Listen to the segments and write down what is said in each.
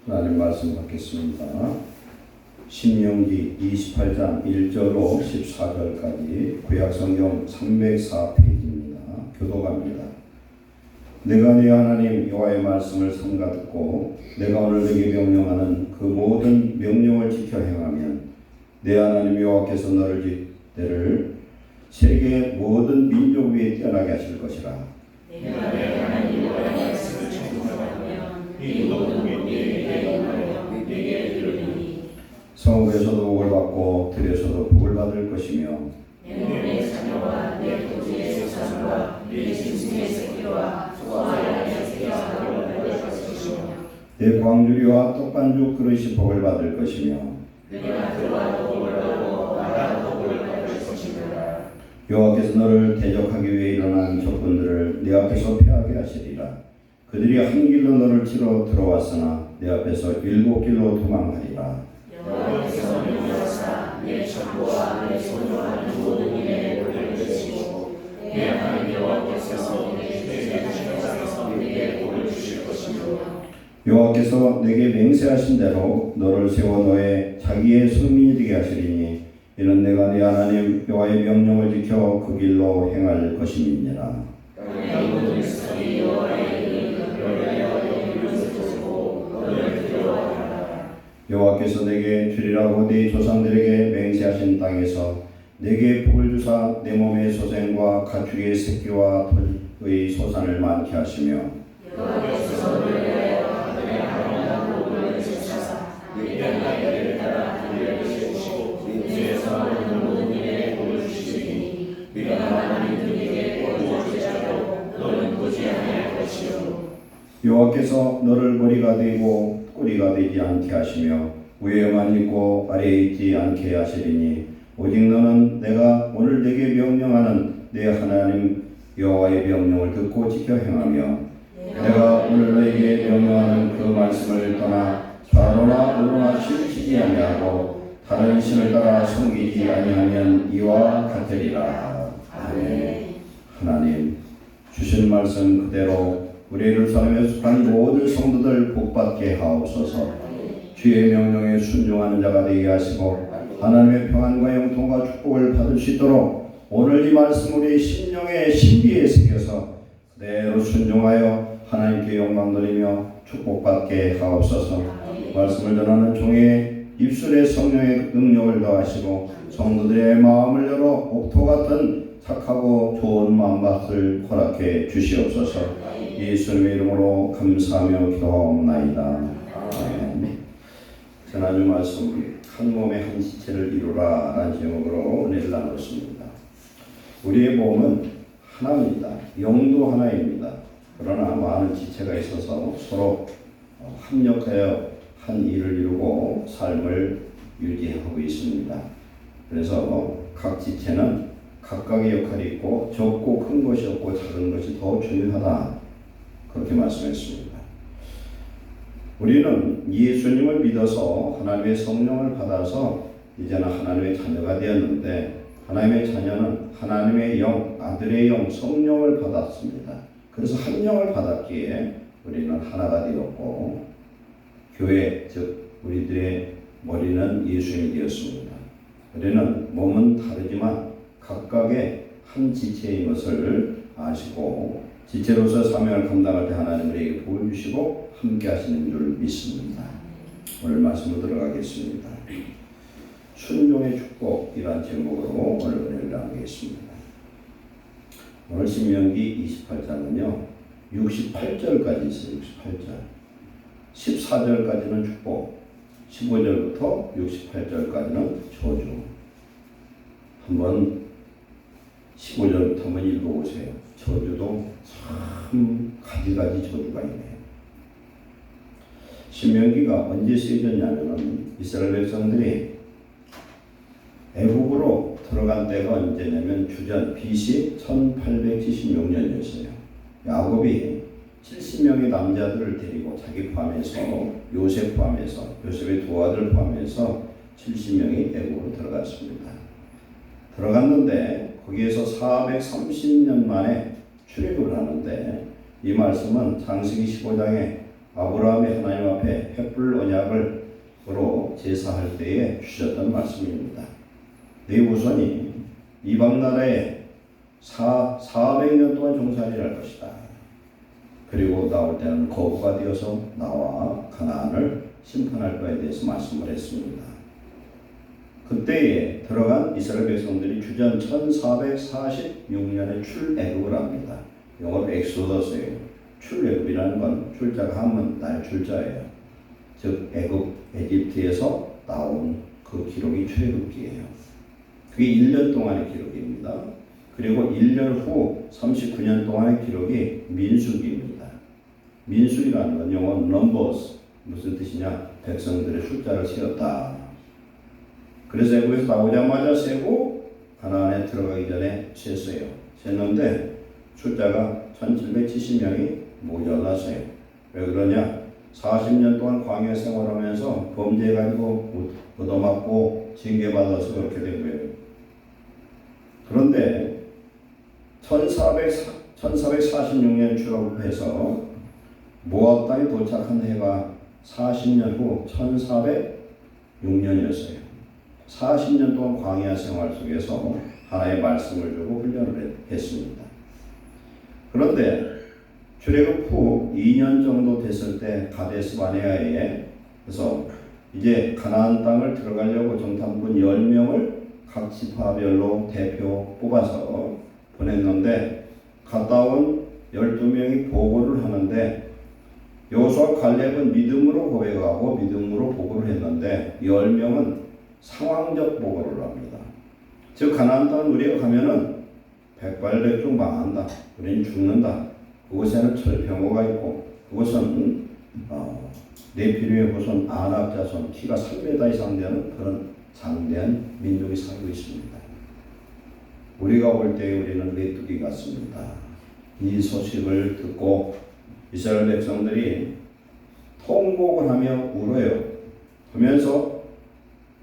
하나님 말씀 받겠습니다. 신명기 28장 1절로 14절까지 구약성경 304페이지입니다. 교도갑니다. 내가 네 하나님 여호와의 말씀을 삼가 듣고 내가 오늘 네게 명령하는 그 모든 명령을 지켜 행하면 내 하나님 여호와께서 너를 세계 모든 민족 위에 뛰어나게 하실 것이라. 내가 내 하나님 여호와의 말씀을 청종하면 이 모든 민족이 내게 영하여 내게 이르리니 성읍에서도 복을 받고 들에서도 복을 받을 것이며 내 몸의 자녀와 내 토지의 소산과 내 짐승의 새끼와 소와 양의 새끼와 복을 받을 것이며 내 광주리와 떡반죽 그릇이 복을 받을 것이며 내가 들어와도 복을 받고 나가도 복을 받을 것이며 여호와께서 너를 대적하기 위해 일어난 적군들을 내 앞에서 패하게 하시리라. 그들이 한 길로 너를 치러 들어왔으나 내 앞에서 7길로 도망하리라. 여호와께서 명령하사 내 첩보와 내 소유하는 모든 일에 복을 주시고 내 하나님 여호와께서 내게 주셔서 내게 복을 주실 것이며 여호와께서 내게 맹세하신 대로 너를 세워 너의 자기의 성민이 되게 하시리니 이는 내가 네 하나님 여호와의 명령을 지켜 그 길로 행할 것임이니라. 땅의 모든 이스라엘이 여호와의 이름을 그러하여 여기면서 보고 너를 두려워하라. 여호와께서 내게 주리라고 네 조상들에게 맹세하신 땅에서 내게 복을 주사 내 몸의 소생과 가축의 새끼와 털의 소산을 많게 하시며 여호와께서 너를 위하여 하늘의 아름다운 복을 주시사 네 나라를 따라 하늘을 주시고 내에서 하는 모든 일에 복을 주시니 네가 하나님 그에게 복을 주시라도 너는 보지 아니할 것이요 여호와께서 너를 머리가 되고 꼬리가 되지 않게 하시며 위에만 있고 아래에 있지 않게 하시리니 오직 너는 내가 오늘 내게 명령하는 내 하나님 여호와의 명령을 듣고 지켜 행하며 내가 오늘 너에게 명령하는 그 말씀을 떠나 좌로나 우로나 치우치지 아니하고 다른 신을 따라 섬기지 아니하면 이와 같으리라. 아멘. 하나님 주신 말씀 그대로 우리 예루살렘에 속한 모든 성도들 복받게 하옵소서. 주의 명령에 순종하는 자가 되게 하시고 하나님의 평안과 영통과 축복을 받을 수 있도록 오늘 이 말씀 우리 심령의 신비에 새겨서 그대로 순종하여 하나님께 영광 돌리며 축복받게 하옵소서. 말씀을 전하는 종의 입술에 성령의 능력을 더하시고 성도들의 마음을 열어 옥토 같은 착하고 좋은 마음밭을 허락해 주시옵소서. 예수님의 이름으로 감사하며 기도하옵나이다. 아멘. 지난주 말씀 한 몸의 한 지체를 이루라 라는 제목으로 은혜를 나눴습니다. 우리의 몸은 하나입니다. 영도 하나입니다. 그러나 많은 지체가 있어서 서로 합력하여 한 일을 이루고 삶을 유지하고 있습니다. 그래서 각 지체는 각각의 역할이 있고 적고 큰 것이 없고 작은 것이 더 중요하다. 그렇게 말씀했습니다. 우리는 예수님을 믿어서 하나님의 성령을 받아서 이제는 하나님의 자녀가 되었는데 하나님의 자녀는 하나님의 영, 아들의 영, 성령을 받았습니다. 그래서 한 영을 받았기에 우리는 하나가 되었고 교회, 즉 우리들의 머리는 예수님이 되었습니다. 우리는 몸은 다르지만 각각의 한 지체인 것을 아시고 지체로서 사명을 감당할 때 하나님 우리에게 복을 주시고 함께 하시는 줄 믿습니다. 오늘 말씀으로 들어가겠습니다. 순종의 축복이라는 제목으로 오늘 은혜를 나누겠습니다. 오늘 신명기 28장은요 68절까지 있어요. 68절 14절까지는 축복 15절부터 68절까지는 저주. 한번 15절부터 한번 읽어보세요. 저주도 참 가지가지 저주가 있네요. 신명기가 언제 쓰여졌냐면은 이스라엘 백성들이 애국으로 들어간 때가 언제냐면 주전 BC 1876년이었어요. 야곱이 70명의 남자들을 데리고 자기 포함해서 요셉 포함해서 요셉의 두 아들 포함해서 70명이 애국으로 들어갔습니다. 들어갔는데 거기에서 430년 만에 출애굽을 하는데 이 말씀은 창세기 15장에 아브라함이 하나님 앞에 횃불 언약으로 제사할 때에 주셨던 말씀입니다. 네 후손이 이방 나라에 400년 동안 종살이를 할 것이다. 그리고 나올 때는 거부가 되어서 나와 가나안을 심판할 거에 대해서 말씀을 했습니다. 그때에 들어간 이스라엘 백성들이 주전 1446년에 출애굽을 합니다. 영어로 엑소더스예요. 출애굽이라는 건 출자가 한문 날 출자예요. 즉 에집트에서 나온 그 기록이 출애굽기예요. 그게 1년 동안의 기록입니다. 그리고 1년 후 39년 동안의 기록이 민수기입니다. 민수기라는 건 영어 numbers, 무슨 뜻이냐? 백성들의 숫자를 세었다. 그래서 애굽에서 나오자마자 세고 가나안에 들어가기 전에 셌어요. 셌는데 숫자가 1770명이 모자랐어요. 왜 그러냐? 40년 동안 광야 생활하면서 범죄해가지고 얻어맞고 징계받아서 그렇게 된 거예요. 그런데 1446년 출애굽해서 모압 땅에 도착한 해가 40년 후 1406년이었어요. 40년 동안 광야 생활 속에서 하나의 말씀을 주고 훈련을 했습니다. 그런데 출애굽 후 2년 정도 됐을 때 가데스 바네아에 그래서 이제 가나안 땅을 들어가려고 정탐꾼 10명을 각 지파별로 대표 뽑아서 보냈는데 갔다 온 12명이 보고를 하는데 여호수아 칼렙은 믿음으로 고백하고 믿음으로 보고를 했는데 10명은 상황적 보고를 합니다. 즉 가나안 땅 우리가 가면은 백발백중 망한다. 우리는 죽는다. 그곳에는 철병호가 있고 그곳은 내 필요의 후손 아낙 자손 키가 3m 이상 되는 그런 장대한 민족이 살고 있습니다. 우리가 올 때 우리는 메뚜기 같습니다. 이 소식을 듣고 이스라엘 백성들이 통곡을 하며 울어요. 하면서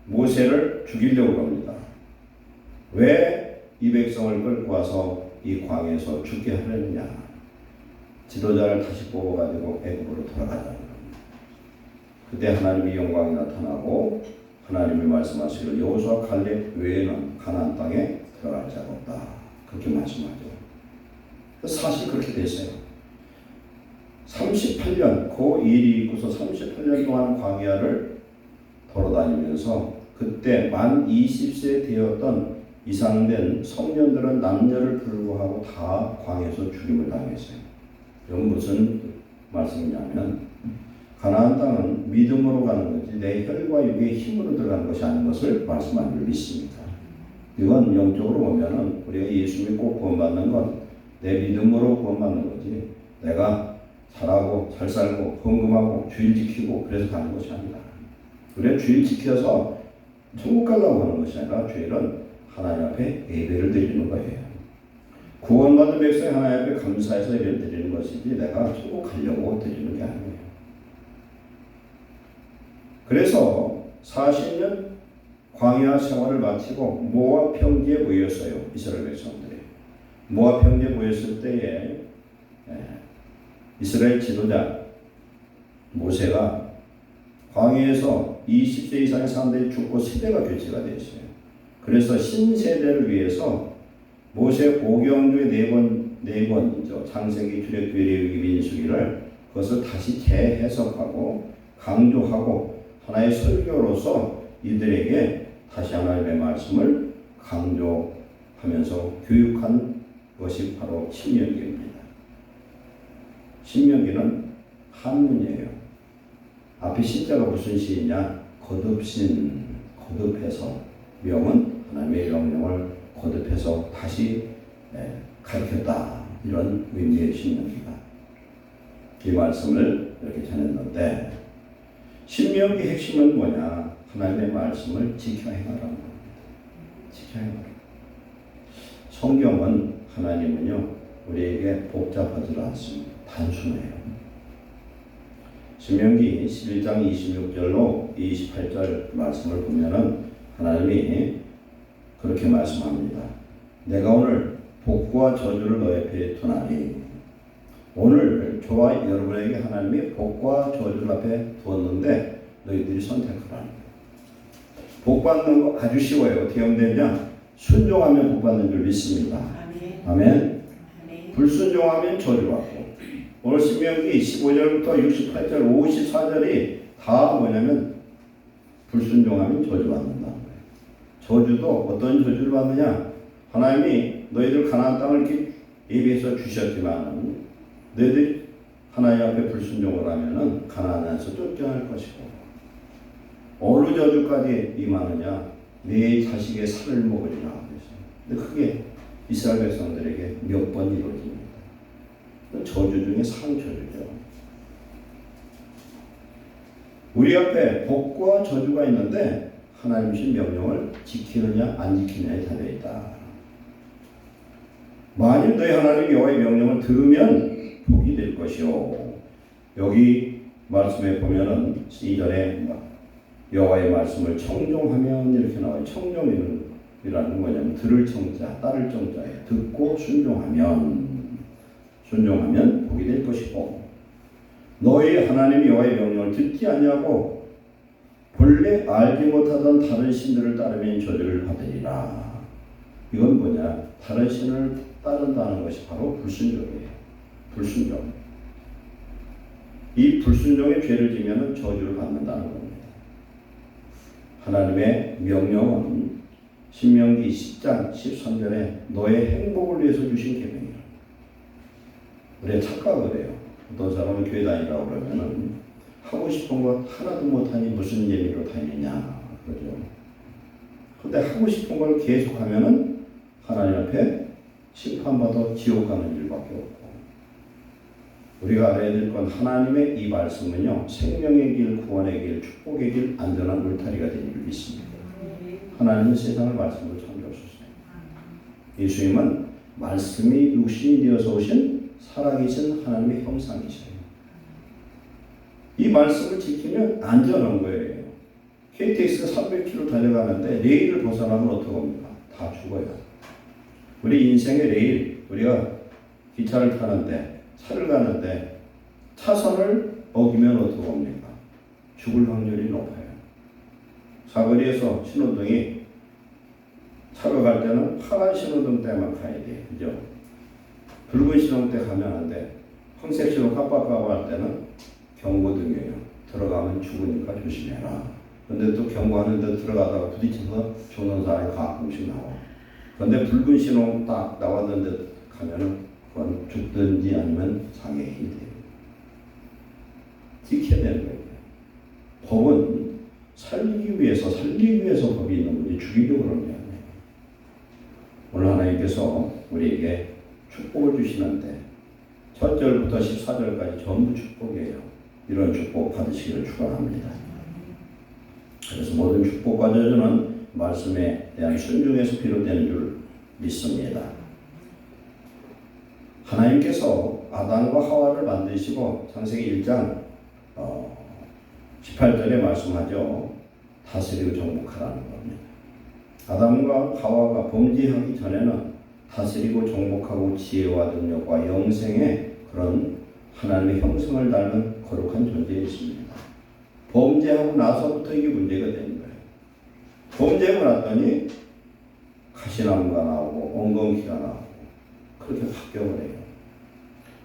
모세를 죽이려고 합니다. 왜 이 백성을 끌고 와서 이 광야에서 죽게 하려느냐? 지도자를 다시 뽑아가지고 애굽으로 돌아가자는 겁니다. 그때 하나님의 영광이 나타나고 하나님이 말씀하시기를 여호수아 칼렙 외에는 가나안 땅에 들어갈 자가 없다. 그렇게 말씀하죠. 사실 그렇게 됐어요. 38년 그 일이 있고서 38년 동안 광야를 돌아다니면서 그때 만 20세 되었던 이상된 청년들은 남녀를 불구하고 다 광야에서 죽임을 당했어요. 이건 무슨 말씀이냐면 가나안 땅은 믿음으로 가는 거지 내 혈과 육의 힘으로 들어가는 것이 아닌 것을 말씀하는 줄 믿습니다. 이건 영적으로 보면은 우리가 예수 믿고 구원받는 건 내 믿음으로 구원받는 거지 내가 잘하고 잘 살고 헌금하고 주일 지키고 그래서 가는 것이 아니다. 그래 주일 지켜서 천국 가려고 하는 것이 아니라 주일은 하나님 앞에 예배를 드리는 거예요. 구원받은 백성이 하나님 앞에 감사해서 예배를 드리는 것이지 내가 천국 가려고 드리는 게 아니에요. 그래서 40년 광야 생활을 마치고 모압 평지에 모였어요. 이스라엘 백성들이. 모압 평지에 모였을 때에 이스라엘 지도자 모세가 광야에서 20세 이상의 사람들이 죽고 세대가 교체가 되었어요. 그래서 신세대를 위해서 모세 오경주의 네 번이죠. 창세기, 출애굽기, 레위기, 민수기를 그것을 다시 재해석하고 강조하고 하나의 설교로서 이들에게 다시 하나님의 말씀을 강조하면서 교육한 것이 바로 신명기입니다. 신명기는 한문이에요. 앞에 신자가 무슨 시이냐? 거듭신, 거듭해서 명은 하나님의 명령을 거듭해서 다시 가르쳤다. 이런 의미의 신명기가 이 말씀을 이렇게 전했는데 신명기 핵심은 뭐냐? 하나님의 말씀을 지켜 행하라는 겁니다. 지켜 행하라. 성경은 하나님은요 우리에게 복잡하지 않습니다. 단순해요. 신명기 11장 26절로 28절 말씀을 보면은 하나님이 그렇게 말씀합니다. 내가 오늘 복과 저주를 너의 배에 두나니 오늘 저와 여러분에게 하나님이 복과 저주를 앞에 두었는데 너희들이 선택하라는 거예요. 복 받는 거 아주 쉬워요. 어떻게 하면 되냐? 순종하면 복 받는 줄 믿습니다. 아멘. 불순종하면 저주받고. 오늘 신명기 15절부터 68절, 54절이 다 뭐냐면 불순종하면 저주받는다는 거예요. 저주도 어떤 저주를 받느냐? 하나님이 너희들 가나안 땅을 이렇게 예비해서 주셨지만 너희들이 하나님 앞에 불순종을 하면은 가나안에서 쫓겨날 것이고, 어느 저주까지 임하느냐? 네 자식의 살을 먹으리라 그랬어요. 근데 그게 이스라엘 백성들에게 몇 번 이루어집니다. 저주 중에 상저주죠. 우리 앞에 복과 저주가 있는데 하나님 주신 명령을 지키느냐 안 지키느냐에 달려있다. 만일 너희 하나님 여호와의 명령을 들으면 복이 될 것이요. 여기 말씀에 보면은 2절에 여호와의 말씀을 청종하면 이렇게 나와요. 청종이라는 뭐냐면 들을 청자, 따를 청자예요. 듣고 순종하면 복이 될 것이고, 너희 하나님 여호와의 명령을 듣지 아니하고 본래 알지 못하던 다른 신들을 따르면 저주를 받으리라. 이건 뭐냐? 다른 신을 따른다는 것이 바로 불순종이에요. 불순종. 이 불순종의 죄를 지면 저주를 받는다는 겁니다. 하나님의 명령은 신명기 10장 13절에 너의 행복을 위해서 주신 계명이라. 우리가 착각을 해요. 어떤 사람은 교회 다니라고 그러면은 하고 싶은 것 하나도 못하니 무슨 재미로 다니냐 그러죠. 근데 하고 싶은 걸 계속하면은 하나님 앞에 심판받아 지옥 가는 일밖에 없고, 우리가 알아야 될 건 하나님의 이 말씀은요, 생명의 길, 구원의 길, 축복의 길, 안전한 울타리가 되는 줄 믿습니다. 하나님은 세상을 말씀으로 창조하셨어요. 예수님은 말씀이 육신이 되어서 오신 살아계신 하나님의 형상이셔요. 이 말씀을 지키면 안전한 거예요. KTX가 300km 달려가는데 레일을 벗어나면 어떻게 합니까? 다 죽어요. 우리 인생의 레일, 우리가 기차를 타는데, 차를 가는데 차선을 어기면 어떻게 합니까? 죽을 확률이 높아요. 사거리에서 신호등이 차로 갈 때는 파란 신호등 때만 가야 돼. 그죠? 붉은 신호등 때 가면 안 돼. 황색 신호 깜빡하고 할 때는 경고등이에요. 들어가면 죽으니까 조심해라. 근데 또 경고하는 데 들어가다가 부딪혀서 죽는 사람이 가끔씩 나와. 근데 붉은 신호 딱 나왔는데 가면은 그건 죽든지 아니면 장애인이 돼요. 지켜야 되는 거예요. 법은 살기 위해서 법이 있는 거지 죽이려고 그러는 게 아니에요. 오늘 하나님께서 우리에게 축복을 주시는데 첫 절부터 14절까지 전부 축복이에요. 이런 축복 받으시기를 축원합니다. 그래서 모든 축복과 저주는 말씀에 대한 순종에서 비롯되는 줄 믿습니다. 하나님께서 아담과 하와를 만드시고 창세기 1장 18절에 말씀하죠. 다스리고 정복하라는 겁니다. 아담과 하와가 범죄하기 전에는 다스리고 정복하고 지혜와 능력과 영생의 그런 하나님의 형성을 닮은 거룩한 존재였습니다. 범죄하고 나서부터 이게 문제가 되는 거예요. 범죄하고 났더니 가시나무가 나오고 엉겅퀴가 나오고 그렇게 바뀌어버려요.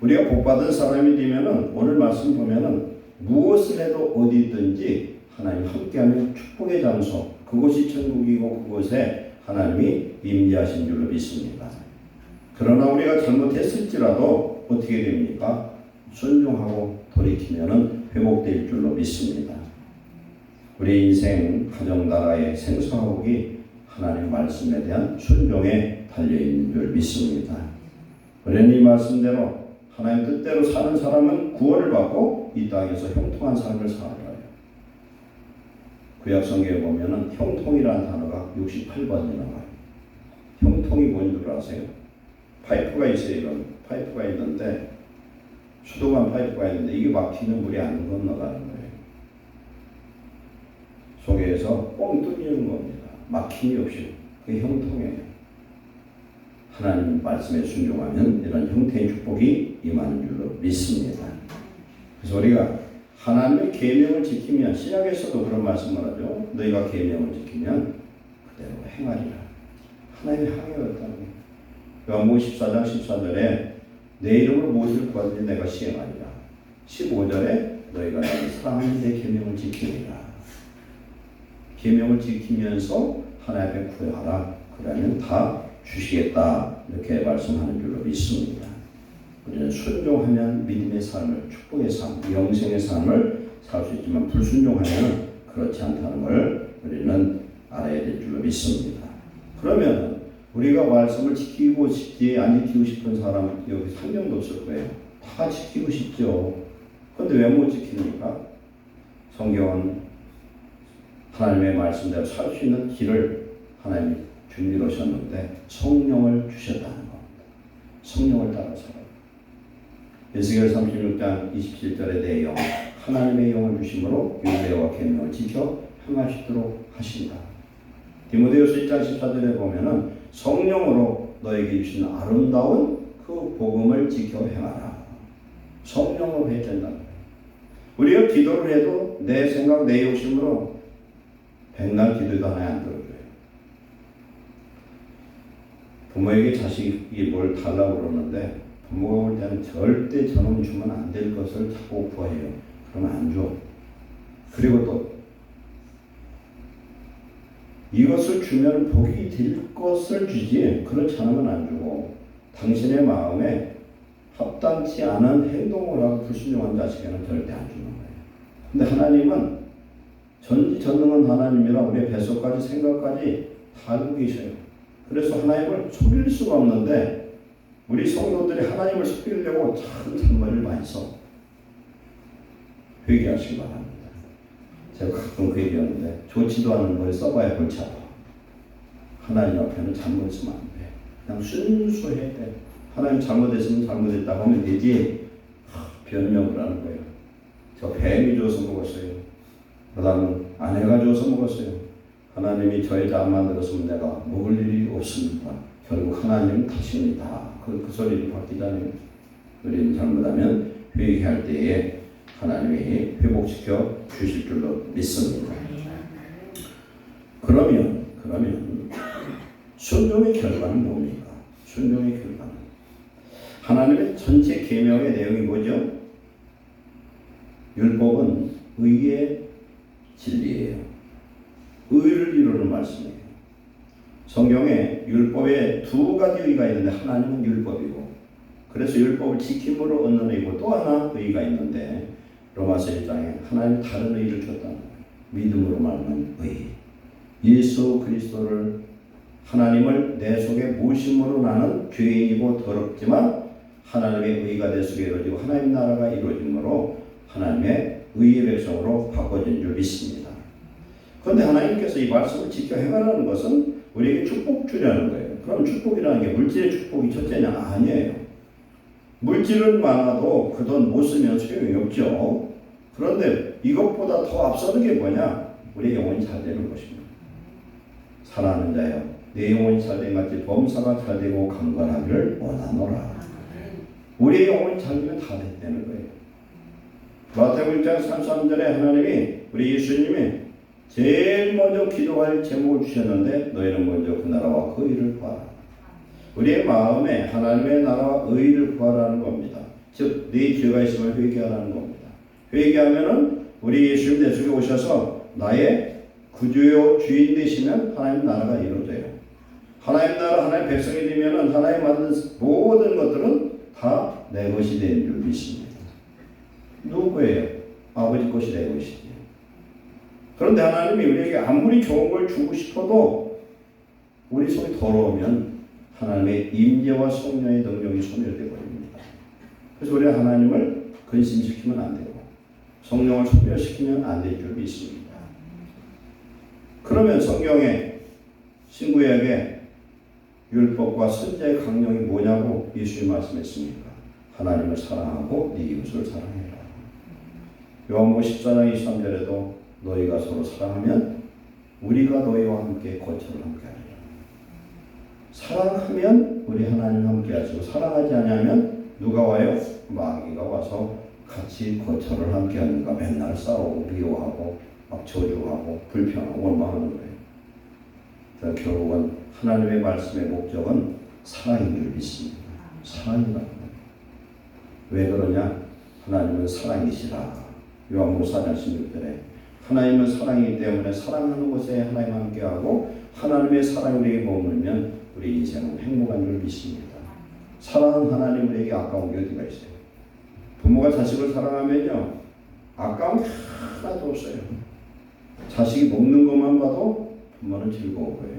우리가 복받은 사람이 되면은 오늘 말씀 보면은 무엇을 해도 어디든지 하나님 함께하는 축복의 장소, 그곳이 천국이고 그곳에 하나님이 임재하신 줄로 믿습니다. 그러나 우리가 잘못했을지라도 어떻게 됩니까? 순종하고 돌이키면은 회복될 줄로 믿습니다. 우리 인생, 가정, 나라의 생사화복이 하나님 말씀에 대한 순종에 달려있는 줄 믿습니다. 우리는 이 말씀대로 하나님 뜻대로 사는 사람은 구원을 받고 이 땅에서 형통한 삶을 살아요. 구약 성경에 보면은 형통이라는 단어가 68번이 나와요. 형통이 뭔 줄 아세요? 파이프가 있어요. 이런 파이프가 있는데 수도관 파이프가 있는데 이게 막히면 물이 안 건너가는 거예요. 속에서 뻥 뚫리는 겁니다. 막힘이 없이. 그게 형통이에요. 하나님 말씀에 순종하면 이런 형태의 축복이 임하는 줄로 믿습니다. 그래서 우리가 하나님의 계명을 지키면, 신약에서도 그런 말씀을 하죠. 너희가 계명을 지키면 그대로 행하리라. 하나님의 항해였다는 거예요. 요한복음 14장 14절에 내 이름으로 무엇을 구하든지 내가 시행하리라. 15절에 너희가 나를 사랑하는 내 계명을 지키리라. 계명을 지키면서 하나님 앞에 구하라. 그러면 다 주시겠다. 이렇게 말씀하는 줄로 믿습니다. 우리는 순종하면 믿음의 삶을, 축복의 삶, 영생의 삶을 살 수 있지만 불순종하면 그렇지 않다는 걸 우리는 알아야 될 줄로 믿습니다. 그러면 우리가 말씀을 지키고 싶지 안 지키고 싶은 사람 여기 상명도 없을 거예요. 다 지키고 싶죠. 그런데 왜 못 지킵니까? 성경은 하나님의 말씀대로 살 수 있는 길을 하나님이 준비하셨는데 성령을 주셨다는 겁니다. 성령을 따라 살아요. 에스겔 36장 27절의 내용, 하나님의 영을 주심으로 율례와 계명을 지켜 행하시도록 하신다. 디모데후서 1장 14절에 보면은 성령으로 너에게 주신 아름다운 그 복음을 지켜 행하라. 성령으로 해야 된다는 거예요. 우리가 기도를 해도 내 생각, 내 욕심으로 백날 기도도 하나 안 들어줘요. 부모에게 자식이 뭘 달라고 그러는데 부모가 볼 때는 절대 저놈 주면 안 될 것을 자꾸 구해요. 그러면 안 줘. 그리고 또 이것을 주면 복이 될 것을 주지 그렇지 않으면 안 주고 당신의 마음에 합당치 않은 행동을 하고 불순종한 자식에는 절대 안 주는 거예요. 근데 하나님은 전지전능한 하나님이라 우리의 뱃속까지 생각까지 다 알고 계셔요. 그래서 하나님을 속일 수가 없는데 우리 성도들이 하나님을 속이려고 참 잔머리를 많이 써. 회개하시기 바랍니다. 제가 가끔 그 얘기하는데 좋지도 않은 걸 써봐야 골치 아파. 하나님 앞에는 잘못 쓰면 안 돼. 그냥 순수해야 돼. 하나님 잘못했으면 잘못했다고 하면 되지. 변명을 하는 거예요. 저 뱀이 줘서 먹었어요. 그 다음은 아내가 줘서 먹었어요. 하나님이 저 여자 안 만들었으면 내가 먹을 일이 없습니다. 결국 하나님 탓입니다. 그 소리를 바뀌잖아요. 우리는 잘못하면 회개할 때에 하나님이 회복시켜 주실 줄로 믿습니다. 그러면 순종의 결과는 뭡니까? 순종의 결과는 하나님의 전체 계명의 내용이 뭐죠? 율법은 의의 진리예요. 의를 이루는 말씀이에요. 성경에 율법에 두 가지 의가 있는데 하나님은 율법이고 그래서 율법을 지킴으로 얻는 의고 또 하나 의가 있는데 로마서 1장에 하나님 다른 의를 줬다는 거예요. 믿음으로 말하는 의. 예수 그리스도를 하나님을 내 속에 모심으로 나는 죄인이고 더럽지만 하나님의 의가 내 속에 이루어지고 하나님 나라가 이루어짐으로 하나님의 의의 백성으로 바꿔진 줄 믿습니다. 그런데 하나님께서 이 말씀을 지켜 행하라는 것은 우리에게 축복 주려는 거예요. 그럼 축복이라는 게 물질의 축복이 첫째냐? 아니에요. 물질은 많아도 그 돈 못 쓰면 소용이 없죠. 그런데 이것보다 더 앞서는 게 뭐냐? 우리의 영혼이 잘 되는 것입니다. 사랑하는 자여, 내 영혼이 잘 된 같이 범사가 잘 되고 강건하기를 원하노라. 우리의 영혼이 잘 되면 다 됐다는 거예요. 마태복음 1장 33절에 하나님이 우리 예수님이 제일 먼저 기도할 제목을 주셨는데 너희는 먼저 그 나라와 그 의를 구하라. 우리의 마음에 하나님의 나라와 의를 구하라는 겁니다. 즉 네 죄가 있으면 회개하라는 겁니다. 회개하면은 우리 예수님 내 속에 오셔서 나의 구주요 주인 되시면 하나님 나라가 이루어져요. 하나님 나라 하나님 백성이 되면은 하나님 만든 모든 것들은 다 내 것이 되는 줄 믿습니다. 누구예요? 아버지 것이 내 것이지. 그런데 하나님이 우리에게 아무리 좋은 걸 주고 싶어도 우리 속이 더러우면 하나님의 임재와 성령의 능력이 소멸되어 버립니다. 그래서 우리가 하나님을 근심시키면 안 되고 성령을 소멸시키면 안 될 줄 믿습니다. 그러면 성경에 신구약에 율법과 선지자의 강령이 뭐냐고 예수님이 말씀했습니까? 하나님을 사랑하고 네 이웃을 사랑해라. 요한복음 14장 23절에도 너희가 서로 사랑하면 우리가 너희와 함께 거처를 함께 하리라. 사랑하면 우리 하나님 함께 하시고 사랑하지 않으면 누가 와요? 마귀가 와서 같이 거처를 함께 하는가? 맨날 싸우고 미워하고 막 저주하고 불평하고 원망하는 거예요. 그래서 결국은 하나님의 말씀의 목적은 사랑인 줄 믿습니다. 사랑이라는 거예요. 왜 그러냐? 하나님은 사랑이시라. 요한복음 4장 16절에 하나님은 사랑이기 때문에 사랑하는 곳에 하나님 함께하고 하나님의 사랑이 우리에게 머물면 우리 인생은 행복한 줄 믿습니다. 사랑하는 하나님 우리에게 아까운 게 어디가 있어요? 부모가 자식을 사랑하면요 아까운 게 하나도 없어요. 자식이 먹는 것만 봐도 부모는 즐거운 거예요.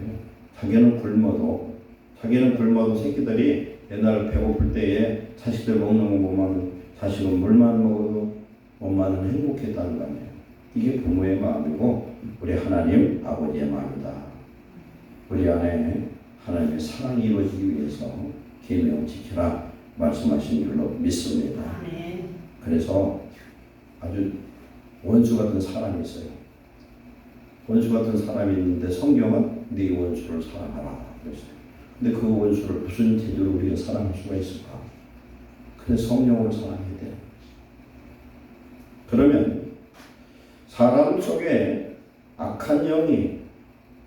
자기는 굶어도 새끼들이 옛날 배고플 때에 자식들 먹는 거 보면 자식은 물만 먹어도 엄마는 행복했다는 거 아니에요. 이게 부모의 마음이고 우리 하나님 아버지의 마음이다. 우리 안에 하나님의 사랑이 이루어지기 위해서 계명을 지키라 말씀하신 줄로 믿습니다. 그래서 아주 원수 같은 사람이 있어요. 원수 같은 사람이 있는데 성경은 네 원수를 사랑하라 그랬어요. 근데 그 원수를 무슨 제대로 우리가 사랑할 수가 있을까? 그래서 성령으로 사랑해야 돼요. 그러면 사람 속에 악한 영이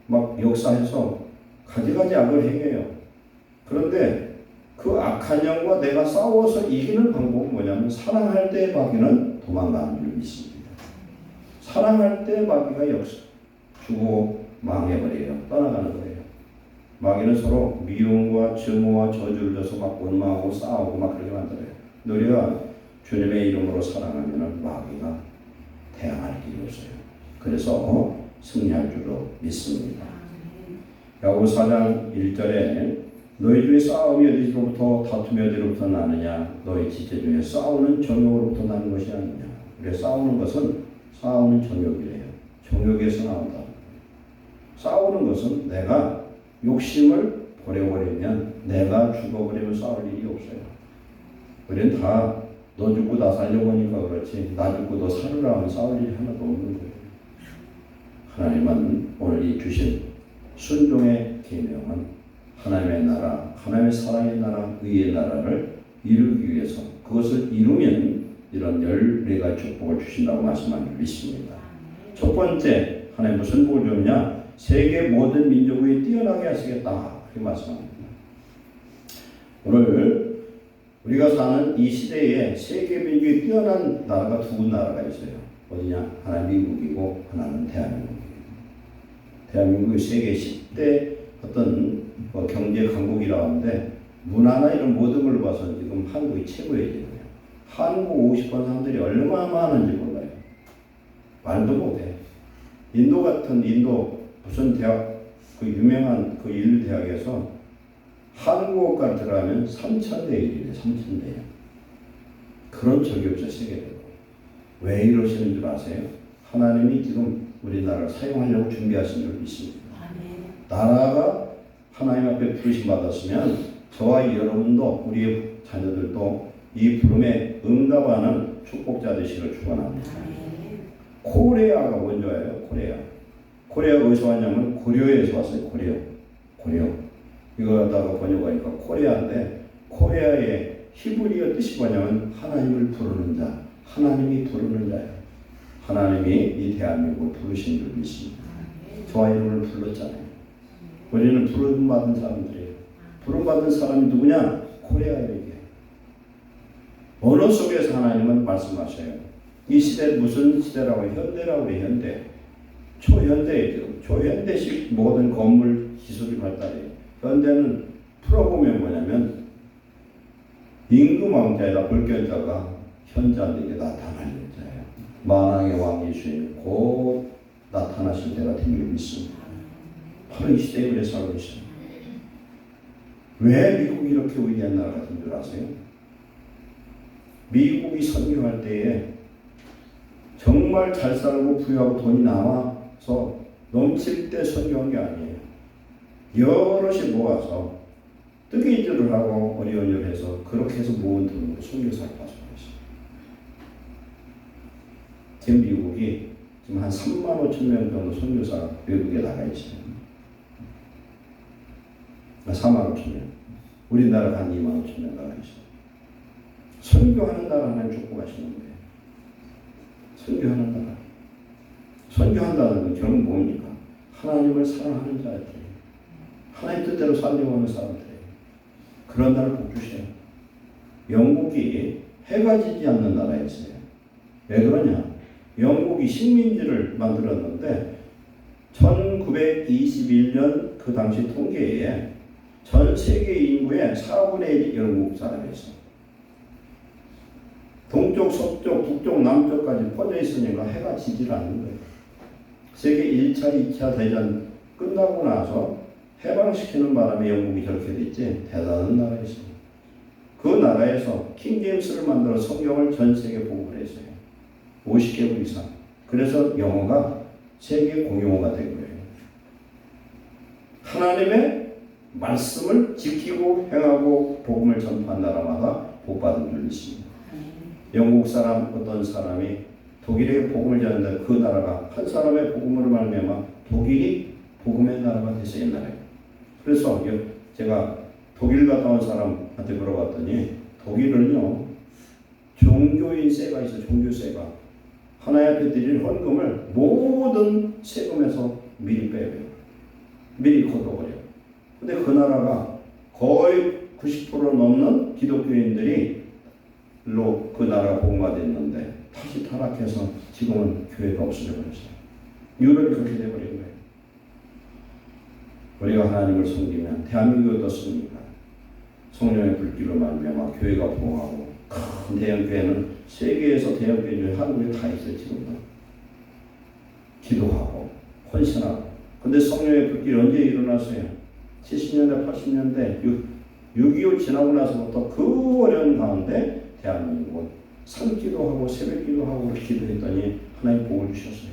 막 역사해서 가지가지 악을 행해요. 그런데 그 악한 영과 내가 싸워서 이기는 방법은 뭐냐면 사랑할 때 마귀는 도망가는 줄 믿습니다. 사랑할 때 마귀가 주고 망해버려요. 떠나가는 거예요. 마귀는 서로 미움과 증오와 저주를 줘서 막 원망하고 싸우고 막 그렇게 만들어요. 우리가 주님의 이름으로 사랑하면 마귀가 대항할 길이 없어요. 그래서 승리할 줄로 믿습니다. 야고보서 4장 1절에 너희 중에 싸움이 어디로부터 다툼이 어디로부터 나느냐? 너희 지체 중에 싸우는 정욕으로부터 나는 것이 아니냐? 우리가 싸우는 것은 싸우는 정욕이래요. 정욕에서 나온다. 싸우는 것은 내가 욕심을 버려버리면 내가 죽어버리면 싸울 일이 없어요. 우리는 다 너 죽고 나 살려고 하니까 그렇지 나 죽고 너 살으라 하면 싸울 일이 하나도 없는 거예요. 하나님은 오늘 이 주신 순종의 계명은 하나님의 나라, 하나님의 사랑의 나라, 의의 나라를 이루기 위해서 그것을 이루면 이런 14가지 축복을 주신다고 말씀한 줄 믿습니다. 첫 번째 하나님 무슨 복을 주느냐? 세계 모든 민족 위에 뛰어나게 하시겠다 그렇게 말씀합니다. 오늘 우리가 사는 이 시대에 세계 민족이 뛰어난 나라가 두 나라가 있어요. 어디냐? 하나 미국이고 하나는 대한민국이에요. 대한민국이 세계 10대 어떤 경제 강국이라고 하는데 문화나 이런 모든 걸 봐서 지금 한국이 최고예요. 지금. 한국 50번 사람들이 얼마나 많은지 몰라요. 말도 못해. 인도 같은 무슨 대학 그 유명한 그 인류 대학에서 한국어과를 들어가면 3,000대 1이래. 3,000대요. 그런 적이 없죠. 세계적으로. 왜 이러시는 줄 아세요? 하나님이 지금 우리나라를 사용하려고 준비하신 줄 믿습니다. 나라가 하나님 앞에 부르심 받았으면 저와 여러분도 우리의 자녀들도 이 부름에 응답하는 축복자 되시기를 축원합니다. 코레아가 먼저예요. 코레아 어디서 왔냐면 고려에서 왔어요. 고려. 이거 갖다가 번역하니까 코레아인데 코레아의 히브리어 뜻이 뭐냐면 하나님을 부르는 자, 하나님이 부르는 자예요. 하나님이 이 대한민국을 부르신 줄 믿습니다. 저와 여러분을 불렀잖아요. 우리는 부름받은 사람들이에요. 부름받은 사람이 누구냐? 코레아에게. 언어 속에서 하나님은 말씀하셔요. 이 시대 무슨 시대라고 해요? 현대라고 그래요. 현대. 초현대예요. 초현대식 모든 건물 기술이 발달해요. 현대는 풀어보면 뭐냐면 임금왕자에다 불견자가 현자들에게 나타날 자예요. 만왕의 왕 예수님 곧 나타나실 때가 된 줄 믿습니다. 바로 이 시대에 우리 살고 있어요. 왜 미국이 이렇게 위대한 나라 같은 줄 아세요? 미국이 선교할 때에 정말 잘 살고 부유하고 돈이 남아서 넘칠 때 선교한 게 아니에요. 여럿이 모아서 뜨개질을 하고 어려운 일을 해서 그렇게 해서 모은 돈으로 선교사를 파송했어요. 지금 미국이 지금 한 3만 5천 명 정도 선교사가 외국에 나가 있어요. 4만 5천 명. 우리나라가 한 2만 5천 명 나가 있어요. 선교하는 나라 하나님 축복하시는 거예요. 선교하는 나라. 선교한다는 건 결국 뭡니까? 하나님을 사랑하는 자들이, 하나님 뜻대로 살려고 하는 사람들이, 그런 나라를 복 주셔요. 영국이 해가 지지 않는 나라였어요. 왜 그러냐? 영국이 식민지를 만들었는데 1921년 그 당시 통계에 전 세계 인구의 4분의 1이 영국 사람이었어요. 동쪽, 서쪽, 북쪽, 남쪽까지 퍼져 있으니까 해가 지질 않는 거예요. 세계 1차, 2차 대전 끝나고 나서 해방시키는 바람에 영국이 저렇게 됐지 대단한 나라였어요. 그 나라에서 킹제임스를 만들어 성경을 전 세계에 보급을 했어요. 50개국 이상. 그래서 영어가 세계 공용어가 된 거예요. 하나님의 말씀을 지키고 행하고 복음을 전파한 나라마다 복받은 줄 믿습니다. 영국 사람 어떤 사람이 독일에게 복음을 전하는데 그 나라가 한 사람의 복음으로 말미암아 독일이 복음의 나라가 됐어요. 옛날에. 그래서 제가 독일 갔다 온 사람한테 물어봤더니 독일은요 종교인 세가 있어. 종교세가 하나님 앞에 드릴 헌금을 모든 세금에서 미리 빼요. 미리 걷어버려요. 근데 그 나라가 거의 90% 넘는 기독교인들이 그 나라가 복음화 됐는데 다시 타락해서 지금은 교회가 없어져 버렸어요. 유럽이 그렇게 돼버린 거예요. 우리가 하나님을 섬기면 대한민국이 어떻습니까? 성령의 불길로 말미암아 교회가 부흥하고 큰 대형 교회는 세계에서 대형 교회 중에 한국에 다 있어요. 지금도 기도하고 헌신하고. 근데 성령의 불길이 언제 일어났어요? 70년대 80년대 6.25 지나고 나서부터 그 어려운 가운데 대한민국은 산기도하고 새벽기도하고 기도했더니 하나님 복을 주셨어요.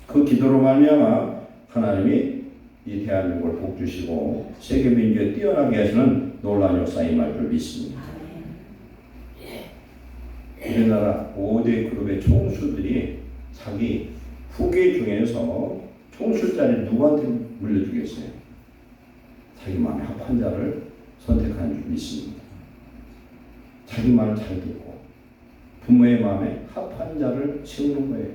그 기도로 말미암아 하나님이 이 대한민국을 복 주시고 세계 민주에 뛰어나게 하시는 놀라운 역사에 임할 줄 믿습니다. 우리나라 5대 그룹의 총수들이 자기 후계 중에서 총수 자리를 누구한테 물려주겠어요? 자기 마음에 합한 자를 선택하는 줄 믿습니다. 자기 말을 잘 듣고 부모의 마음에 합한 자를 세우는 거예요.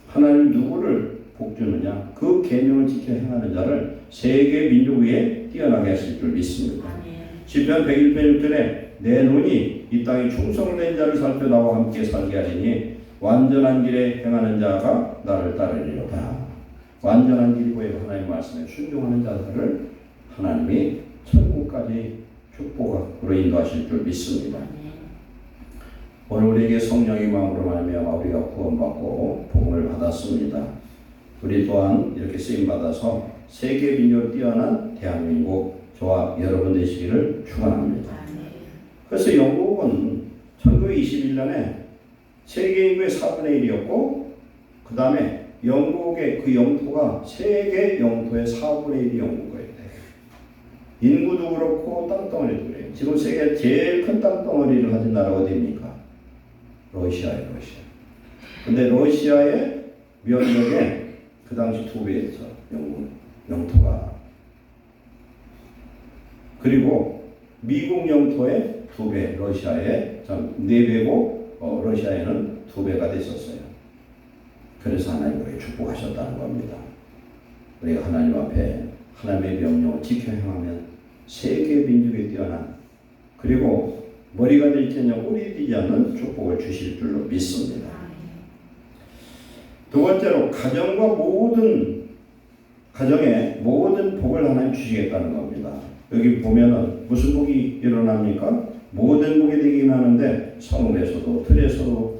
하나님 누구를 복주느냐? 그 계명을 지켜 행하는 자를 세계 민족 위에 뛰어나게 하실 줄 믿습니다. 시편 101편 6절에 내 눈이 이 땅에 충성된 자를 살펴 나와 함께 살게 하리니 완전한 길에 행하는 자가 나를 따르리로다. 완전한 길이 보이고 하나님 말씀에 순종하는 자들을 하나님이 천국까지 축복으로 인도하실 줄 믿습니다. 오늘 우리에게 성령의 마음으로 말미암아 우리가 구원받고 복음을 받았습니다. 우리 또한 이렇게 쓰임받아서 세계 민족을 뛰어난 대한민국 저와 여러분 되시기를 축원합니다. 그래서 영국은 1921년에 세계 인구의 4분의 1이었고 그 다음에 영국의 그 영토가 세계 영토의 4분의 1이 영국 거예요. 인구도 그렇고 땅덩어리도 그래요. 지금 세계 제일 큰 땅덩어리를 가진 나라가 어디입니까? 러시아예요. 러시아. 근데 러시아의 면적의 그 당시 2배였죠. 영국 영토가. 그리고 미국 영토의 2배, 러시아의 4배고 러시아에는 2배가 됐었어요. 그래서 하나님 우리에게 축복하셨다는 겁니다. 우리가 하나님 앞에 하나님의 명령을 지켜 행하면 세계 민족에 뛰어난 그리고 머리가 될 테냐 꿀이 되지 않는 축복을 주실 줄로 믿습니다. 두 번째로 가정의 모든 복을 하나님 주시겠다는 겁니다. 여기 보면은 무슨 복이 일어납니까? 모든 복이 되기만 하는데 성읍에서도 들에서도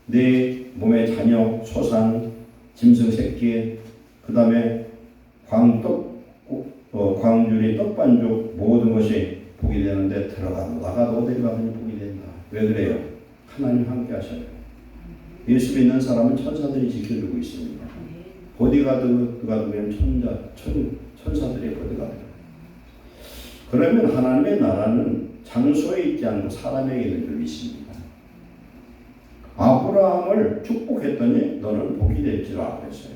내 몸의 자녀, 소산, 짐승 새끼, 그 다음에 광주리 떡반죽 모든 것이 복이 되는데 들어가도 나가도 어디 가든지 복이 된다. 왜 그래요? 하나님 함께 하셔요. 예수 믿는 사람은 천사들이 지켜주고 있습니다. 보디가드가 되면 천사들의 보디가드. 그러면 하나님의 나라는 장소에 있지 않고 사람에게 있는 줄 믿습니다. 아브라함을 축복했더니 너는 복이 될지라고 했어요.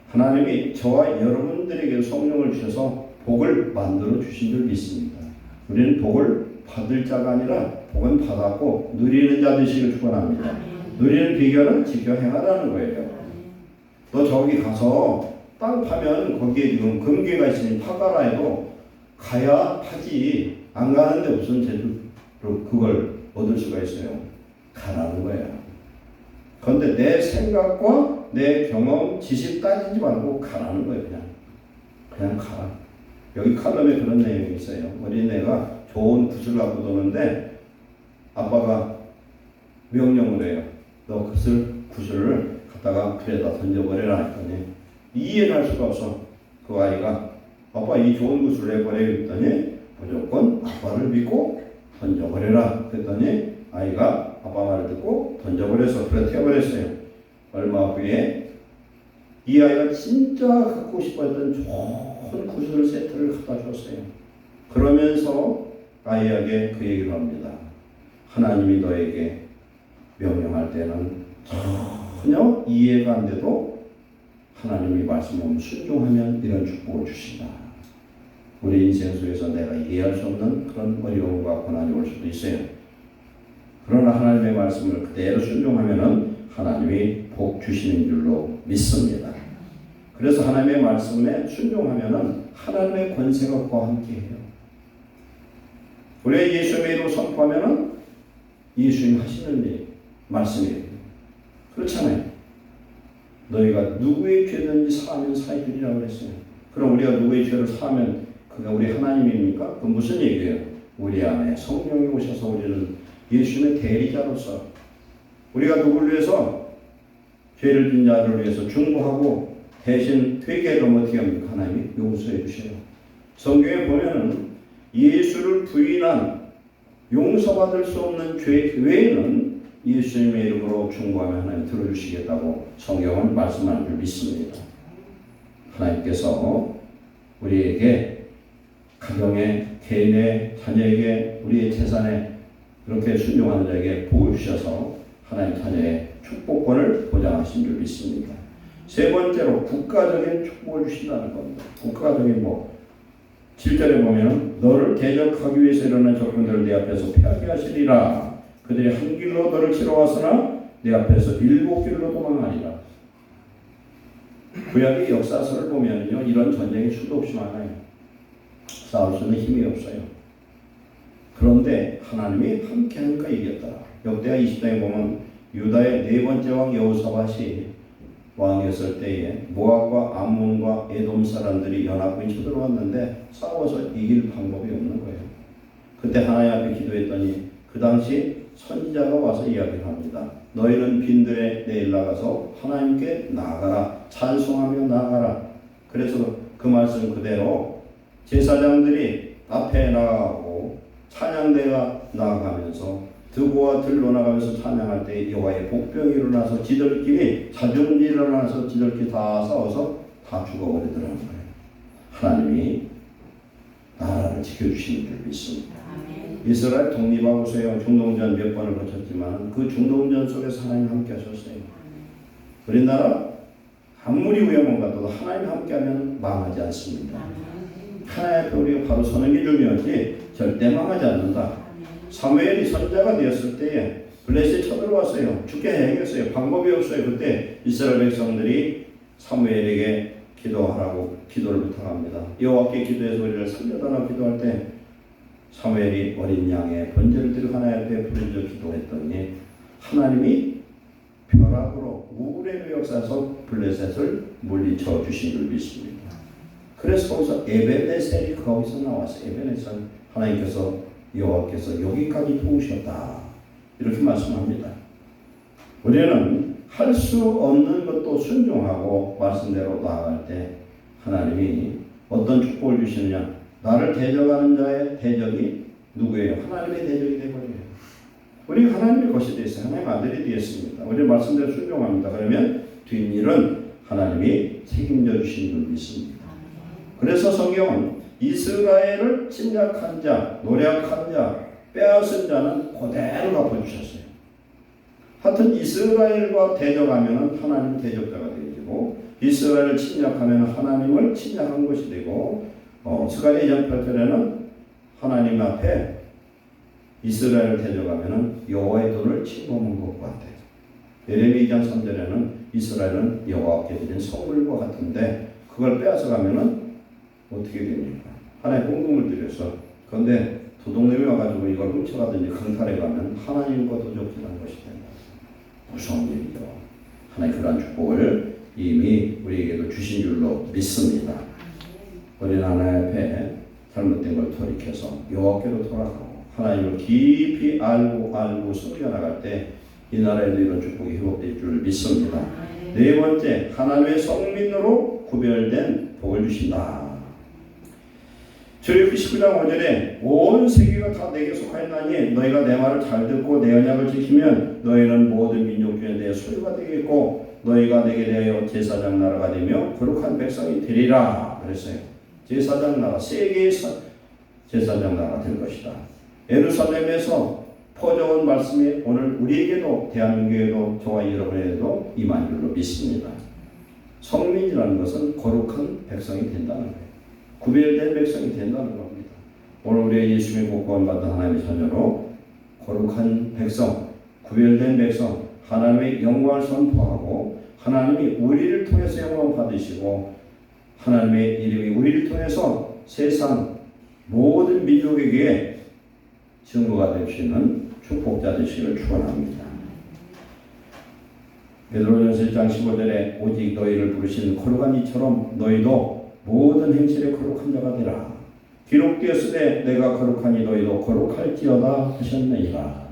하나님이 저와 여러분들에게 성령을 주셔서 복을 만들어 주신 줄 믿습니다. 우리는 복을 받을 자가 아니라 복은 받았고 누리는 자 되시길 축원합니다. 누리는 비결은 지켜 행하라는 거예요. 너 저기 가서 땅 파면 거기에 지금 금괴가 있으니 파가라 해도 가야 파지. 안 가는데 무슨 제주로 그걸 얻을 수가 있어요. 가라는 거야. 그런데 내 생각과 내 경험, 지식 따지지 말고 가라는 거예요. 그냥 가라. 여기 칼럼에 그런 내용이 있어요. 어린애가 좋은 굿을 갖고 노는데 아빠가 명령을 해요. 너 굿을 갖다가 풀에다 던져버려라 했더니 이해를 할 수가 없어. 그 아이가 아빠 이 좋은 굿을 내버려 했더니 무조건 아빠를 믿고 던져버려라 그랬더니 아이가 아빠 말을 듣고 던져버려서 풀에 튀어버렸어요. 얼마 후에 이 아이가 진짜 갖고 싶었던 좋은 굿을 세트를 갖다 줬어요. 그러면서 아이에게 그 얘기를 합니다. 하나님이 너에게 명령할 때는 전혀 이해가 안 돼도 하나님이 말씀하면 순종하면 이런 축복을 주신다. 우리 인생 속에서 내가 이해할 수 없는 그런 어려움과 고난이 올 수도 있어요. 그러나 하나님의 말씀을 그대로 순종하면 하나님이 복 주시는 줄로 믿습니다. 그래서 하나님의 말씀에 순종하면 하나님의 권세가 그와 함께해요. 우리가 예수의 이름으로 선포하면 예수님 하시는 일, 말씀이에요. 그렇잖아요. 너희가 누구의 죄든지 사하면 사해주리라고 그랬어요. 그럼 우리가 누구의 죄를 사하면 그가 우리 하나님입니까? 그 무슨 얘기예요? 우리 안에 성령이 오셔서 우리는 예수님의 대리자로서 우리가 누구를 위해서 죄를 진 자를 위해서 중보하고 대신 회개하면 어떻게 합니까? 하나님이 용서해 주셔요. 성경에 보면은 예수를 부인한 용서받을 수 없는 죄 외에는 예수님의 이름으로 중보하면 하나님 들어주시겠다고 성경은 말씀하는 줄 믿습니다. 하나님께서 우리에게 가정에, 개인의 자녀에게, 우리의 재산에 그렇게 순종하는 자에게 복을 주셔서 하나님 자녀의 축복권을 보장하신 줄 믿습니다. 세 번째로 국가적인 축복을 주신다는 겁니다. 국가적인 복. 7절에 보면 너를 대적하기 위해서 일어난 적군들을 내 앞에서 패하게 하시리라. 그들이 한 길로 너를 치러 왔으나 내 앞에서 7길로 도망하리라. 구약의 역사서를 보면요, 이런 전쟁이 수도 없이 많아요. 싸울 수는 힘이 없어요. 그런데 하나님이 함께하니까 이겼다. 역대하 20장에 보면 유다의 네 번째 왕 여호사밧이 왕이었을 때에 모압과 암몬과 에돔 사람들이 연합군이 쳐들어왔는데 싸워서 이길 방법이 없는 거예요. 그때 하나님 앞에 기도했더니 그 당시 선지자가 와서 이야기를 합니다. 너희는 빈들에 내일 나가서 하나님께 나아가라. 찬송하며 나아가라. 그래서 그 말씀 그대로 제사장들이 앞에 나가고 찬양대가 나아가면서 드고와 들로 나가면서 찬양할 때 여호와의 복병이 일어나서 지들끼리 자중지 일어나서 지들끼리 다 싸워서 다 죽어버리더라는 거예요. 하나님이 나라를 지켜주시는 줄 믿습니다. 이스라엘 독립하고서요 중동전 몇 번을 거쳤지만 그 중동전 속에서 하나님 함께 하셨어요. 우리나라 아무리 위험한 것도 하나님 함께하면 망하지 않습니다. 하나님 앞에 우리가 바로 서는 게 중요하지 절대 망하지 않는다. 사무엘이 선지자가 되었을 때에 블레셋이 쳐들어왔어요. 죽게 해야겠어요. 방법이 없어요. 그때 이스라엘 백성들이 사무엘에게 기도하라고 기도를 부탁합니다. 여호와께 기도해서 우리를 살려달라고 기도할 때 사무엘이 어린 양의 번제를 들고 하나님 앞에 부르짖어 기도했더니 하나님이 벼락으로 우레로 역사해서 블레셋을 물리쳐 주신 줄 믿습니다. 그래서 거기서 에벤에셀이 거기서 나왔어요. 에벤에셀 하나님께서 여호와께서 여기까지 도우셨다 이렇게 말씀합니다. 우리는 할 수 없는 것도 순종하고 말씀대로 나아갈 때 하나님이 어떤 축복을 주시느냐. 나를 대적하는 자의 대적이 누구예요? 하나님의 대적이 되어버려요. 우리 하나님의 것이 되었어요. 하나님 아들이 되었습니다. 우리 말씀대로 순종합니다. 그러면 뒷일은 하나님이 책임져 주신 줄 믿습니다. 그래서 성경은 이스라엘을 침략한 자, 노략한 자, 빼앗은 자는 그대로 갚아주셨어요. 하여튼 이스라엘과 대적하면 하나님 대적자가 되고 이스라엘을 침략하면 하나님을 침략한 것이 되고 스가랴 2장 8절에는 하나님 앞에 이스라엘을 대적하면 여호와의 돈을 침범한 것 같아요. 예레미야 2장 3절에는 이스라엘은 여호와께 드린 성물과 같은데 그걸 빼앗아가면은 어떻게 됩니까? 하나의 공동을 들여서 그런데 도둑놈이 와가지고 이걸 훔쳐가든지 강탈해가면 하나님과 도적질하는 것이 된다. 무서운 일이죠. 하나님 그러한 축복을 이미 우리에게도 주신 줄로 믿습니다. 우리는 하나님 앞에 잘못된 걸 돌이켜서 여호와께로 돌아가고 하나님을 깊이 알고 숨겨나갈 때 이 나라에도 이런 축복이 회복될 줄 믿습니다. 네 번째, 하나님의 성민으로 구별된 복을 주신다. 출애굽기 19장 5절에 온 세계가 다 내게 속하였나니 너희가 내 말을 잘 듣고 내 언약을 지키면 너희는 모든 민족 중에 내 소유가 되겠고 너희가 내게 대하여 제사장 나라가 되며 거룩한 백성이 되리라 그랬어요. 제사장 나라, 세계의 제사장 나라가 될 것이다. 예루살렘에서 퍼져온 말씀이 오늘 우리에게도 대한민국에도 저와 여러분에게도 임한 줄로 믿습니다. 성민이라는 것은 거룩한 백성이 된다는 거예요. 구별된 백성이 된다는 겁니다. 오늘 우리가 예수님의 구원받은 하나님의 자녀로 거룩한 백성, 구별된 백성, 하나님의 영광을 선포하고 하나님이 우리를 통해서 영광 받으시고 하나님의 이름이 우리를 통해서 세상 모든 민족에게 증거가 될 수 있는 축복자 되시기를 축원합니다. 베드로전서 1장 15절에 오직 너희를 부르신 거룩한 이처럼 너희도 모든 행실에 거룩한 자가 되라. 기록되었으되 내가 거룩하니 너희도 거룩할지어다 하셨느니라.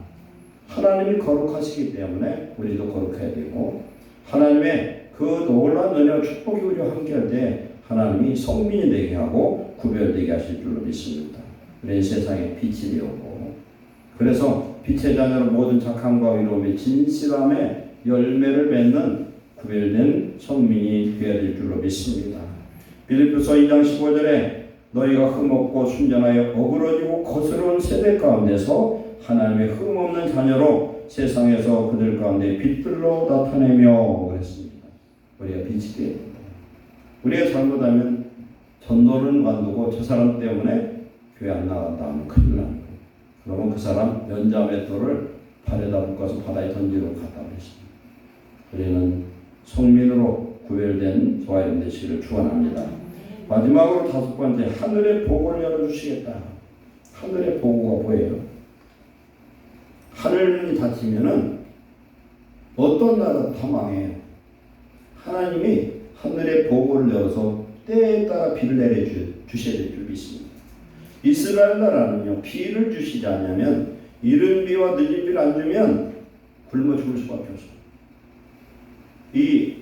하나님이 거룩하시기 때문에 우리도 거룩해야 되고 하나님의 그 놀라운 은혜와 축복이 우리와 함께할 때 하나님이 성민이 되게 하고 구별되게 하실 줄로 믿습니다. 우리는 세상에 빛이 되었고 그래서 빛의 자녀로 모든 착함과 의로움의 진실함의 열매를 맺는 구별된 성민이 되어야 될 줄로 믿습니다. 빌립보서 2장 15절에 너희가 흠없고 순전하여 어그러지고 거스러운 세대 가운데서 하나님의 흠없는 자녀로 세상에서 그들 가운데 빛들로 나타내며 그랬습니다. 우리가 빛이 되어야 됩니다. 우리가 잘못하면 전도는 관두고 저 사람 때문에 교회 안 나간다 하면 큰일 납니다. 그러면 그 사람 연자맷돌을 발에다 묶어서 바다에 던지러 갔다 그랬습니다. 우리는 성민으로 구별된 저와 여러분 되시기를 축원합니다. 마지막으로 다섯 번째, 하늘의 복을 열어주시겠다. 하늘의 보고가 뭐예요? 하늘문이 닫히면은 어떤 나라도 다 망해요. 하나님이 하늘의 복을 열어서 때에 따라 비를 내려주셔야 될 줄 믿습니다. 이스라엘 나라는요, 비를 주시지 않으면 이른 비와 늦은 비를 안 주면 굶어 죽을 수밖에 없어요. 이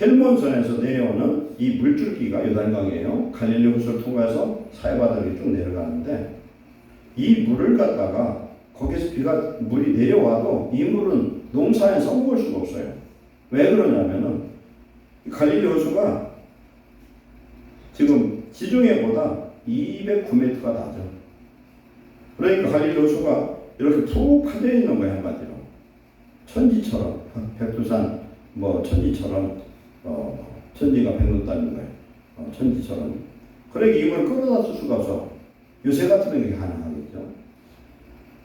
헬몬선에서 내려오는 이 물줄기가 요단강이에요. 갈릴리 호수를 통과해서 사해바다로 쭉 내려가는데 이 물을 갖다가 거기서 물이 내려와도 이 물은 농사에 써먹을 수가 없어요. 왜 그러냐면은 갈릴리 호수가 지금 지중해보다 209m가 낮아. 그러니까 갈릴리 호수가 이렇게 푹 파져 있는 거야, 한마디로. 천지처럼, 백두산, 천지처럼, 천지가 백로 따는 거예요. 천지처럼. 그러니까 이 물을 끌어다 쓸 수가 없어. 요새 같으면 이게 가능하겠죠.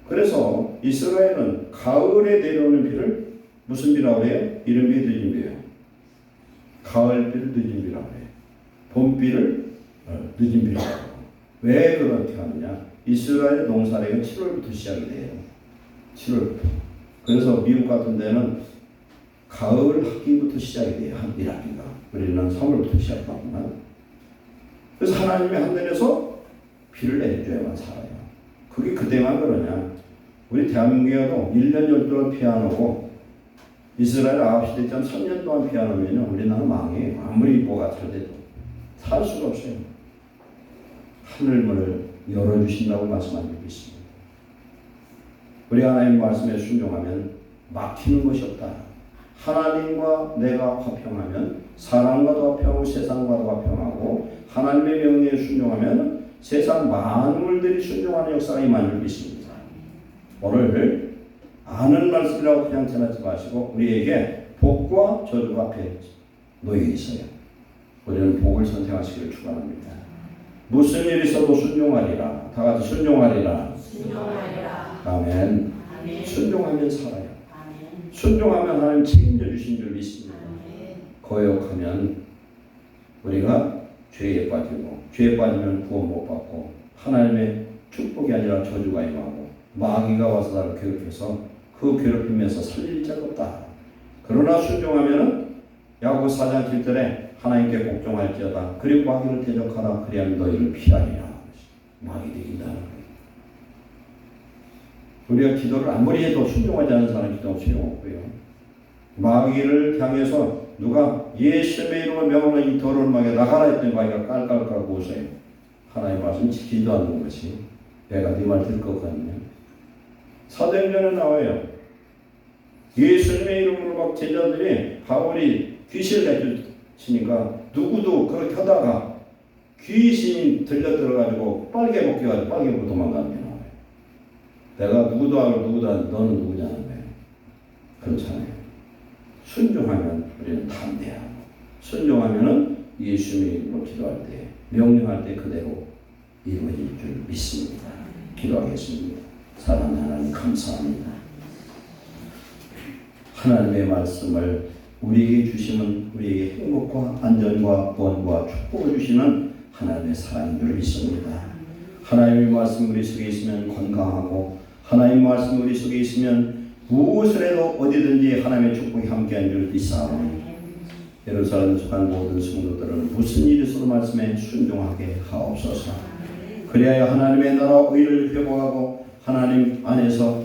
그래서 이스라엘은 가을에 내려오는 비를 무슨 비라고 해요? 이른 비, 늦은 비예요. 가을 비를 늦은 비라고 해요. 봄비를 늦은 비라고 해요. 왜 그렇게 하느냐? 이스라엘 농사력은 7월부터 시작이 돼요. 7월부터. 그래서 미국 같은 데는 가을 학기부터 시작이 돼요. 한 1학기가. 우리는 3월부터 시작하지만. 그래서 하나님이 하늘에서 비를 내려줘야만 살아요. 그게 그때만 그러냐? 우리 대한민국에도 1년 12월 비 안 오고 이스라엘 아합시대 때 3년 동안 비 안 오면 우리나라 망해요. 아무리 뭐가 잘 돼도 살 수가 없어요. 하늘문을 열어주신다고 말씀하고 있습니다. 우리 하나님 말씀에 순종하면 막히는 것이 없다. 하나님과 내가 화평하면 사람과도 화평하고 세상과도 화평하고 하나님의 명령에 순종하면 세상 만물들이 순종하는 역사가 임할 줄 믿습니다. 오늘 아는 말씀이라고 그냥 지나지 마시고 우리에게 복과 저주가 앞에 놓여 있어요. 우리는 복을 선택하시기를 축원합니다. 무슨 일이 있어도 순종하리라. 다 같이 순종하리라. 순종하리라. 아멘. 아멘. 순종하면 살아요. 아멘. 순종하면 하나님 책임져 주신 줄 믿습니다. 거역하면 우리가 죄에 빠지고 죄에 빠지면 구원 못 받고 하나님의 축복이 아니라 저주가 임하고 마귀가 와서 나를 괴롭혀서 그 괴롭힘에서 살릴 자가 없다. 그러나 순종하면은 야고보 4장 7절에 하나님께 복종할지어다. 그리고 마귀를 대적하라. 그리하면 너희를 피하리라. 마귀도 이긴다는 거예요. 우리가 기도를 아무리 해도 순종하지 않는 사람은 기도가 소용없고요. 마귀를 향해서 누가 예수의 이름으로 명하는 이 더러운 마귀가 나가라 했더니 마귀가 깔깔깔 웃어요. 하나님 말씀 지키지도 않는 것이 내가 네 말 들을 것 같냐. 사도행전에 나와요. 예수님의 이름으로 막 제자들이 바울이 귀신을 내쫓으니까 누구도 그렇게 하다가 귀신이 들려 들어가지고 빨개 벗겨가지고 빨개 벗고 도망가는 게 나와요. 내가 누구도 알고 누구도 알고 너는 누구냐는 거예요. 그렇잖아요. 순종하면 우리는 담대하고 순종하면은 예수님의 이름으로 기도할 때 명령할 때 그대로 이루어질 줄 믿습니다. 기도하겠습니다. 사랑하는 하나님 감사합니다. 하나님의 말씀을 우리에게 주시면 우리에게 행복과 안전과 구원과 축복을 주시는 하나님의 사랑인 줄 믿습니다. 하나님의 말씀 우리 속에 있으면 건강하고 하나님의 말씀 우리 속에 있으면 무엇을 해도 어디든지 하나님의 축복이 함께한 줄 믿사오니 예루살렘에 속한 모든 성도들은 무슨 일이 있어도 말씀에 순종하게 하옵소서. 그리하여 하나님의 나라 의를 회복하고 하나님 안에서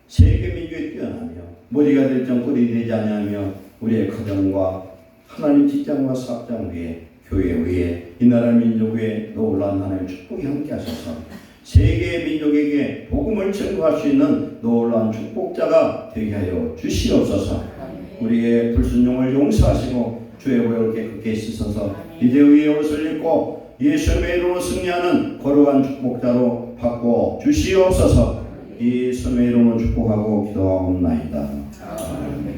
세계 민족에 뛰어나며 머리가 될 정 꼴이 되지 아니하며 우리의 가정과 하나님 직장과 사업장 위에 교회 위에 이 나라 민족 위에 놀라운 하나님의 축복이 함께 하셔서 세계 민족에게 복음을 증거할 수 있는 놀라운 축복자가 되게 하여 주시옵소서. 우리의 불순종을 용서하시고 주의 보혈을 깨끗게 씻어서 이제 의의 옷을 입고 예수님의 이름으로 승리하는 거룩한 축복자로 바꿔 주시옵소서. 예수님의 이름으로 축복하고 기도하옵나이다. 아멘.